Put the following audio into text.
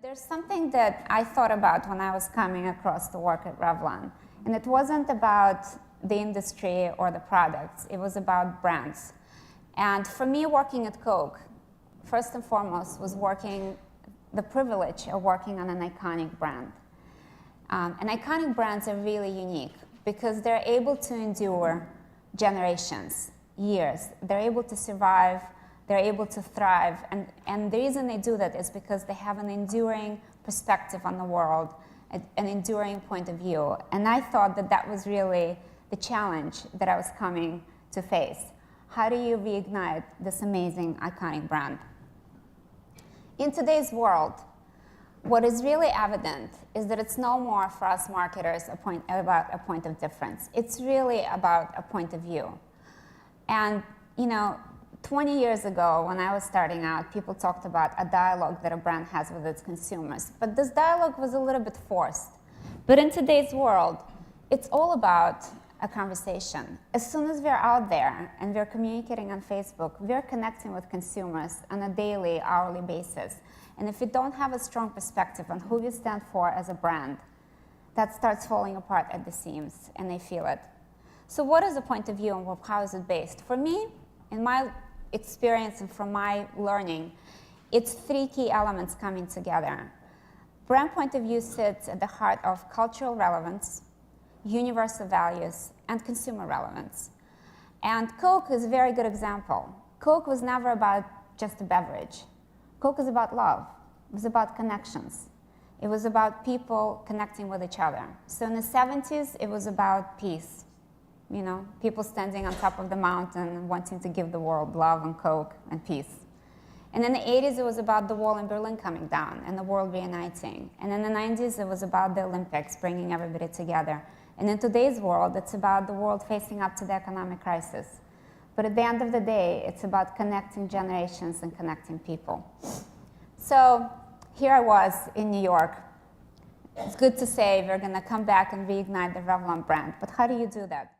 There's something that I thought about when I was coming across to work at Revlon, and it wasn't about the industry or the products, it was about brands. And for me, working at Coke, first and foremost, was the privilege of working on an iconic brand. And iconic brands are really unique because they're able to endure generations, years. They're able to survive, they're able to thrive, and the reason they do that is because they have an enduring perspective on the world, an enduring point of view. And I thought that that was really the challenge that I was coming to face. How do you reignite this amazing, iconic brand? In today's world, what is really evident is that it's no more for us marketers about a point of difference. It's really about a point of view. And 20 years ago, when I was starting out, people talked about a dialogue that a brand has with its consumers. But this dialogue was a little bit forced. But in today's world, it's all about a conversation. As soon as we're out there and we're communicating on Facebook, we're connecting with consumers on a daily, hourly basis. And if we don't have a strong perspective on who we stand for as a brand, that starts falling apart at the seams, and they feel it. So what is a point of view, and how is it based? For me, in my experience and from my learning, it's three key elements coming together. Brand point of view sits at the heart of cultural relevance, universal values, and consumer relevance. And Coke is a very good example. Coke was never about just a beverage. Coke is about love. It was about connections. It was about people connecting with each other. So in the 70s, it was about peace. People standing on top of the mountain wanting to give the world love and Coke and peace. And in the 80s, it was about the wall in Berlin coming down and the world reuniting. And in the 90s, it was about the Olympics, bringing everybody together. And in today's world, it's about the world facing up to the economic crisis. But at the end of the day, it's about connecting generations and connecting people. So here I was in New York. It's good to say we're going to come back and reignite the Revlon brand. But how do you do that?